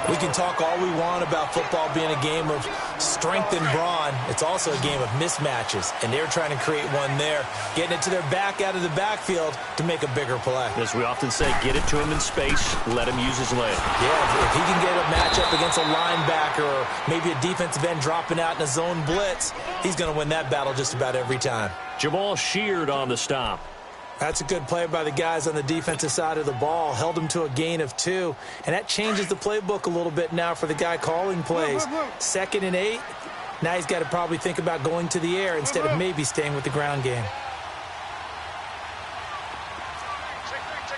[SPEAKER 3] We can talk all we want about football being a game of strength and brawn. It's also a game of mismatches, and they're trying to create one there, getting it to their back out of the backfield to make a bigger play.
[SPEAKER 2] As we often say, get it to him in space, let him use his leg.
[SPEAKER 3] Yeah, if he can get a matchup against a linebacker or maybe a defensive end dropping out in a zone blitz, he's going to win that battle just about every time.
[SPEAKER 2] Jamal Sheard on the stop.
[SPEAKER 3] That's a good play by the guys on the defensive side of the ball. Held him to a gain of 2. And that changes the playbook a little bit now for the guy calling plays. 2nd and 8. Now he's got to probably think about going to the air instead of maybe staying with the ground game.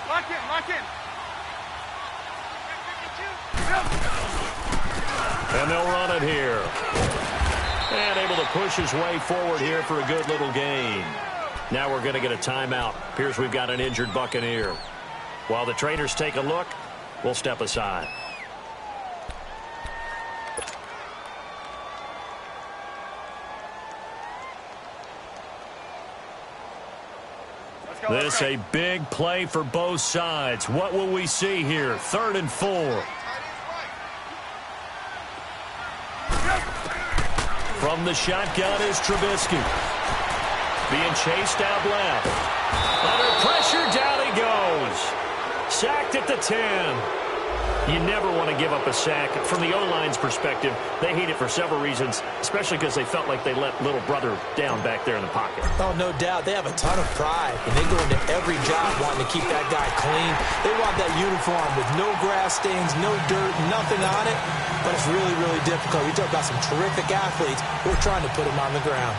[SPEAKER 4] Lock in, lock in.
[SPEAKER 2] And they'll run it here. And able to push his way forward here for a good little gain. Now we're going to get a timeout. Appears we've got an injured Buccaneer. While the trainers take a look, we'll step aside. This a big play for both sides. What will we see here? 3rd and 4. From the shotgun is Trubisky. Being chased out left. Under pressure, down he goes. Sacked at the 10. You never want to give up a sack. From the O-line's perspective, they hate it for several reasons, especially because they felt like they let little brother down back there in the pocket.
[SPEAKER 3] Oh, no doubt. They have a ton of pride, and they go into every job wanting to keep that guy clean. They want that uniform with no grass stains, no dirt, nothing on it, but it's really, really difficult. You talk about some terrific athletes. We're trying to put him on the ground.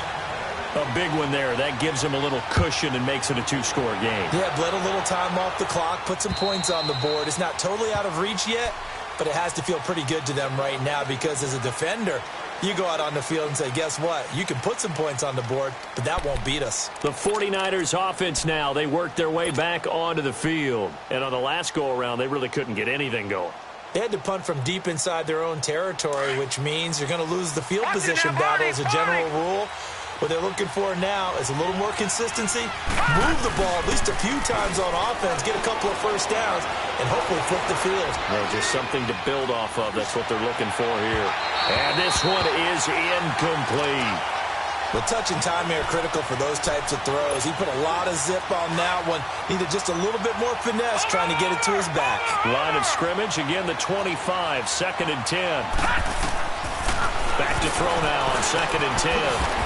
[SPEAKER 2] A big one there. That gives him a little cushion and makes it a 2-score game.
[SPEAKER 3] Yeah, bled a little time off the clock, put some points on the board. It's not totally out of reach yet, but it has to feel pretty good to them right now because as a defender, you go out on the field and say, guess what? You can put some points on the board, but that won't beat us.
[SPEAKER 2] The 49ers offense now, they worked their way back onto the field. And on the last go-around, they really couldn't get anything going.
[SPEAKER 3] They had to punt from deep inside their own territory, which means you're going to lose the field position battle as a general rule. What they're looking for now is a little more consistency, move the ball at least a few times on offense, get a couple of first downs, and hopefully flip the field.
[SPEAKER 2] Well, just something to build off of. That's what they're looking for here. And this one is incomplete.
[SPEAKER 3] The touch and time are critical for those types of throws. He put a lot of zip on that one. Needed just a little bit more finesse trying to get it to his back.
[SPEAKER 2] Line of scrimmage, again the 25, 2nd and 10. Back to throw now on 2nd and 10.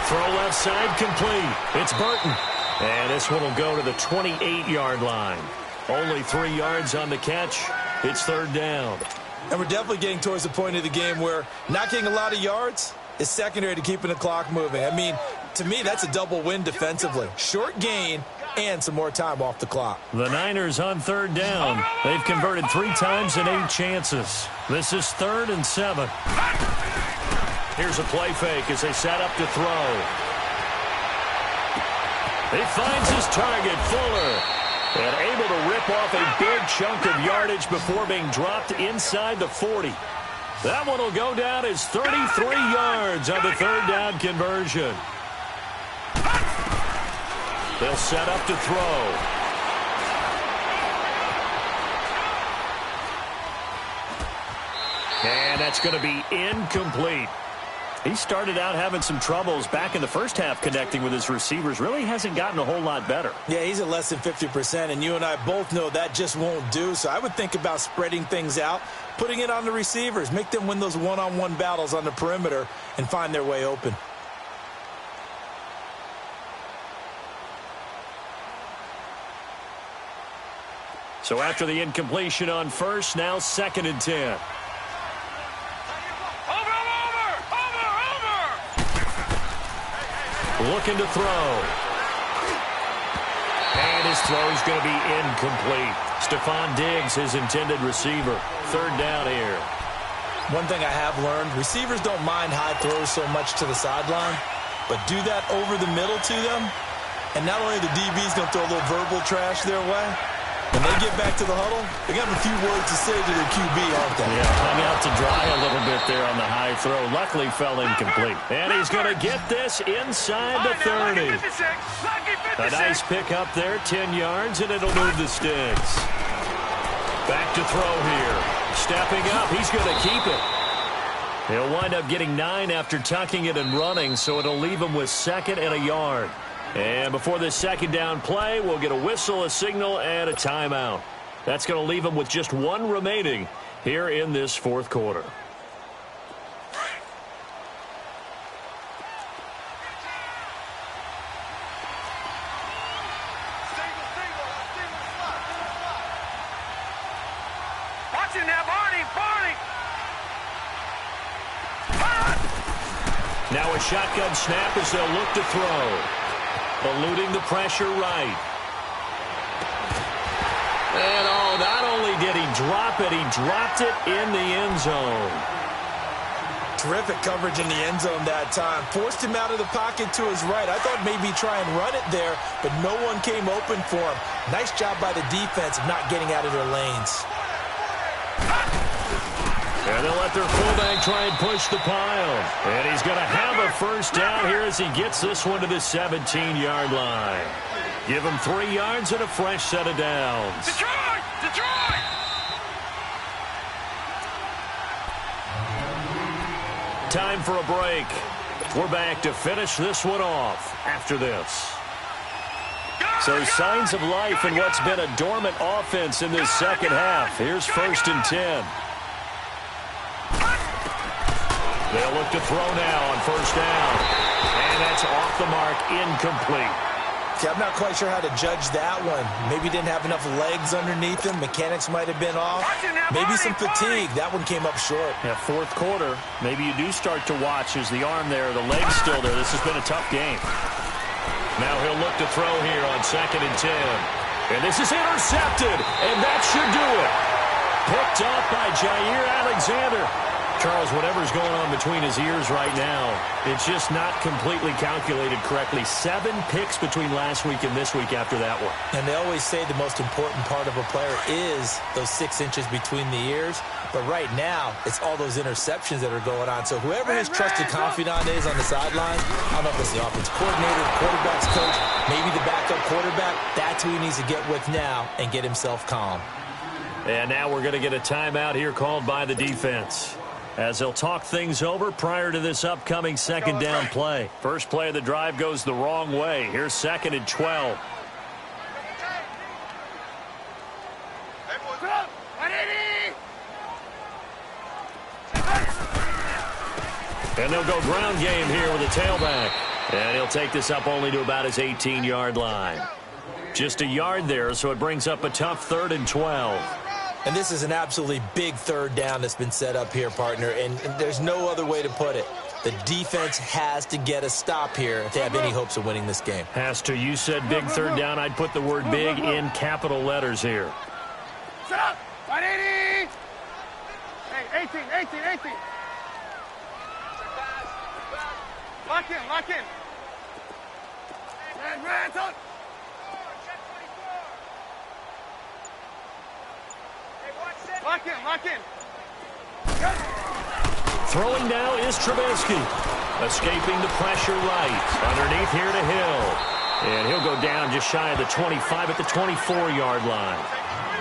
[SPEAKER 2] Throw left side complete. It's Burton. And this one will go to the 28-yard line. Only 3 yards on the catch. It's 3rd down.
[SPEAKER 3] And we're definitely getting towards the point of the game where not getting a lot of yards is secondary to keeping the clock moving. I mean, to me, that's a double win defensively. Short gain and some more time off the clock.
[SPEAKER 2] The Niners on 3rd down. They've converted 3 times in 8 chances. This is 3rd and 7. Here's a play fake as they set up to throw. He finds his target, Fuller, and able to rip off a big chunk of yardage before being dropped inside the 40. That one will go down as 33 yards on the 3rd down conversion. They'll set up to throw. And that's going to be incomplete. He started out having some troubles back in the first half connecting with his receivers. Really hasn't gotten a whole lot better.
[SPEAKER 3] Yeah, he's at less than 50%, and you and I both know that just won't do. So I would think about spreading things out, putting it on the receivers, make them win those one-on-one battles on the perimeter and find their way open.
[SPEAKER 2] So after the incompletion on first, now 2nd and 10. Looking to throw. And his throw's going to be incomplete. Stephon Diggs, his intended receiver. 3rd down here.
[SPEAKER 3] One thing I have learned, receivers don't mind high throws so much to the sideline, but do that over the middle to them, and not only the DB's going to throw a little verbal trash their way, when they get back to the huddle, they got a few words to say to their QB, aren't they?
[SPEAKER 2] Yeah, hung out to dry a little bit there on the high throw. Luckily fell incomplete. And he's going to get this inside the 30. A nice pick up there, 10 yards, and it'll move the sticks. Back to throw here. Stepping up, he's going to keep it. He'll wind up getting 9 after tucking it and running, so it'll leave him with 2nd and a yard. And before this 2nd down play, we'll get a whistle, a signal, and a timeout. That's going to leave him with just 1 remaining here in this 4th quarter.
[SPEAKER 4] Watch it now, Barney!
[SPEAKER 2] Now a shotgun snap as they'll look to throw. Eluding the pressure right. And not only did he drop it, he dropped it in the end zone.
[SPEAKER 3] Terrific coverage in the end zone that time. Forced him out of the pocket to his right. I thought maybe try and run it there, but no one came open for him. Nice job by the defense of not getting out of their lanes.
[SPEAKER 2] And they'll let their fullback try and push the pile. And he's going to have a 1st down here as he gets this one to the 17-yard line. Give him 3 yards and a fresh set of downs.
[SPEAKER 4] Detroit!
[SPEAKER 2] Time for a break. We're back to finish this one off after this. So signs of life in what's been a dormant offense in this 2nd half. Here's 1st and 10. They'll look to throw now on 1st down. And that's off the mark, incomplete.
[SPEAKER 3] See, I'm not quite sure how to judge that one. Maybe didn't have enough legs underneath him. Mechanics might have been off. Maybe some fatigue. That one came up short.
[SPEAKER 2] Yeah, 4th quarter. Maybe you do start to watch as the arm there, the leg's still there. This has been a tough game. Now he'll look to throw here on 2nd and 10. And this is intercepted. And that should do it. Picked off by Jair Alexander. Charles, whatever's going on between his ears right now, it's just not completely calculated correctly. 7 picks between last week and this week after that one.
[SPEAKER 3] And they always say the most important part of a player is those 6 inches between the ears. But right now, it's all those interceptions that are going on. So whoever his trusted confidant is on the sideline, I don't know if it's the offense coordinator, the quarterback's coach, maybe the backup quarterback, that's who he needs to get with now and get himself calm.
[SPEAKER 2] And now we're going to get a timeout here called by the defense, as they'll talk things over prior to this upcoming 2nd down play. First play of the drive goes the wrong way. Here's 2nd and 12. And they'll go ground game here with a tailback. And he'll take this up only to about his 18-yard line. Just a yard there, so it brings up a tough 3rd and 12.
[SPEAKER 3] And this is an absolutely big 3rd down that's been set up here, partner, and there's no other way to put it. The defense has to get a stop here if they have any hopes of winning this game.
[SPEAKER 2] Has to. You said big 3rd down. I'd put the word big in capital letters here.
[SPEAKER 4] Set up! 180! Hey, 18. Lock in. Red, talk. Lock in.
[SPEAKER 2] Throwing now is Trubisky. Escaping the pressure right. Underneath here to Hill. And he'll go down just shy of the 25 at the 24-yard line.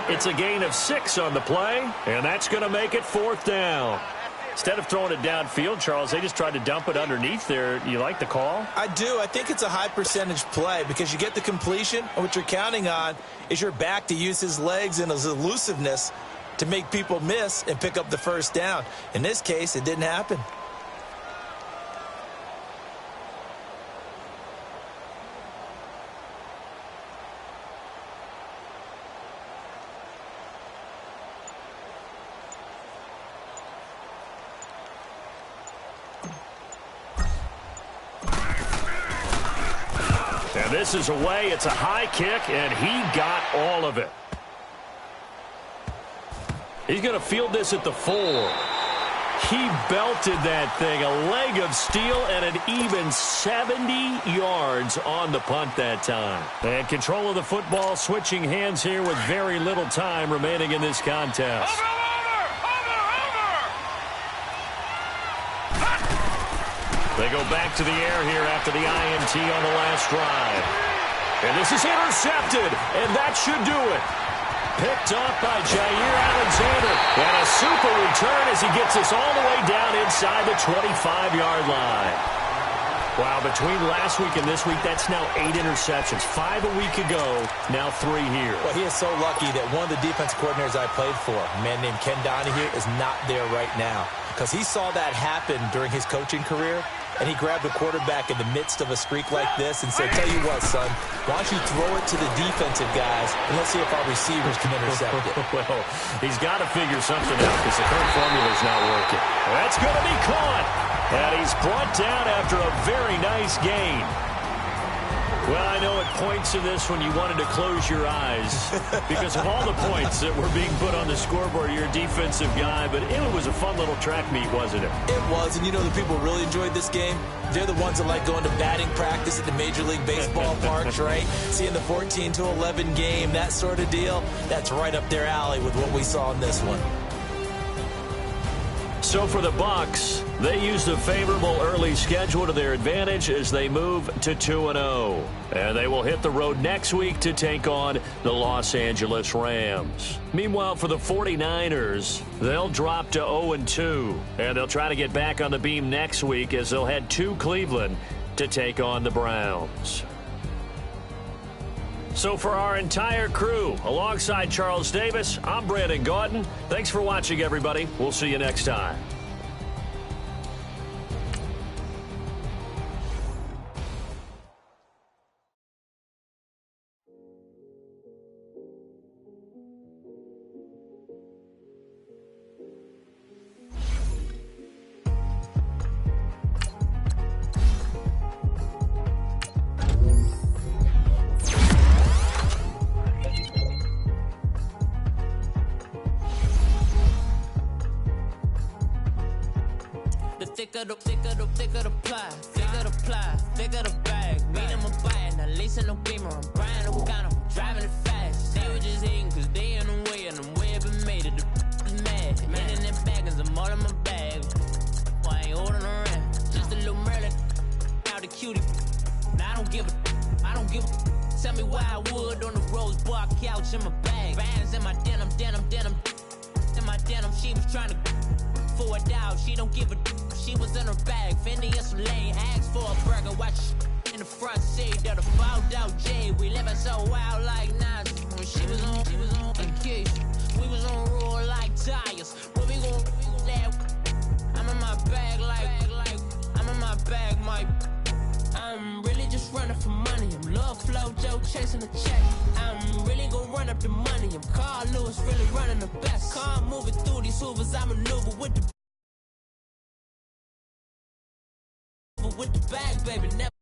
[SPEAKER 2] It's a gain of 6 on the play, and that's going to make it 4th down. Instead of throwing it downfield, Charles, they just tried to dump it underneath there. You like the call?
[SPEAKER 3] I do. I think it's a high percentage play because you get the completion, and what you're counting on is your back to use his legs and his elusiveness to make people miss and pick up the first down. In this case, it didn't happen.
[SPEAKER 2] And this is away. It's a high kick, and he got all of it. He's going to field this at the 4. He belted that thing. A leg of steel and an even 70 yards on the punt that time. And control of the football switching hands here with very little time remaining in this contest. They go back to the air here after the INT on the last drive. And this is intercepted, and that should do it. Picked up by Jair Alexander. And a super return as he gets us all the way down inside the 25-yard line. Wow, between last week and this week, that's now 8 interceptions. 5 a week ago, now 3 here.
[SPEAKER 3] Well, he is so lucky that one of the defense coordinators I played for, a man named Ken Donahue, is not there right now. Because he saw that happen during his coaching career, and he grabbed the quarterback in the midst of a streak like this and said, tell you what, son, why don't you throw it to the defensive guys, and let's see if our receivers can intercept it.
[SPEAKER 2] Well, he's got to figure something out because the current formula is not working. That's going to be caught. And he's brought down after a very nice gain. Well, I know at points in this when you wanted to close your eyes because of all the points that were being put on the scoreboard. You're a defensive guy, but it was a fun little track meet, wasn't it?
[SPEAKER 3] It was, and you know the people really enjoyed this game? They're the ones that like going to batting practice at the Major League Baseball parks, right? Seeing the 14-11 game, that sort of deal. That's right up their alley with what we saw in this one.
[SPEAKER 2] So for the Bucs, they used a favorable early schedule to their advantage as they move to 2-0. And they will hit the road next week to take on the Los Angeles Rams. Meanwhile, for the 49ers, they'll drop to 0-2. And they'll try to get back on the beam next week as they'll head to Cleveland to take on the Browns. So for our entire crew, alongside Charles Davis, I'm Brandon Gaudin. Thanks for watching, everybody. We'll see you next time.
[SPEAKER 5] Thicker the pie, thicker the bag. Made them a buy, not lacing no beamer. I'm Brian O'Connor, driving it fast. They were just hating cause they in the way, and the way I've been made it. The is mad. Man in their bag, cause I'm all in my bag. I ain't holding around. Just a little Merlin, out the cutie. Now I don't give a. Tell me why I would on the rose bar couch in my bag. Bands in my denim. In my denim, she was trying to for a doubt. She don't give a. She was in her bag, Fendi in some lane, asked for a burger, watch in the front seat of the fouled out J. We living so wild like Nas. When she was on vacation, we was on roll like tires. Where we gon' I'm in my bag like I'm in my bag, my. I'm really just running for money. I'm love flow, Joe chasing the check. I'm really gon' run up the money. I'm Carl Lewis, really running the best. Car moving through these hoovers, I maneuver with the bag, baby, never.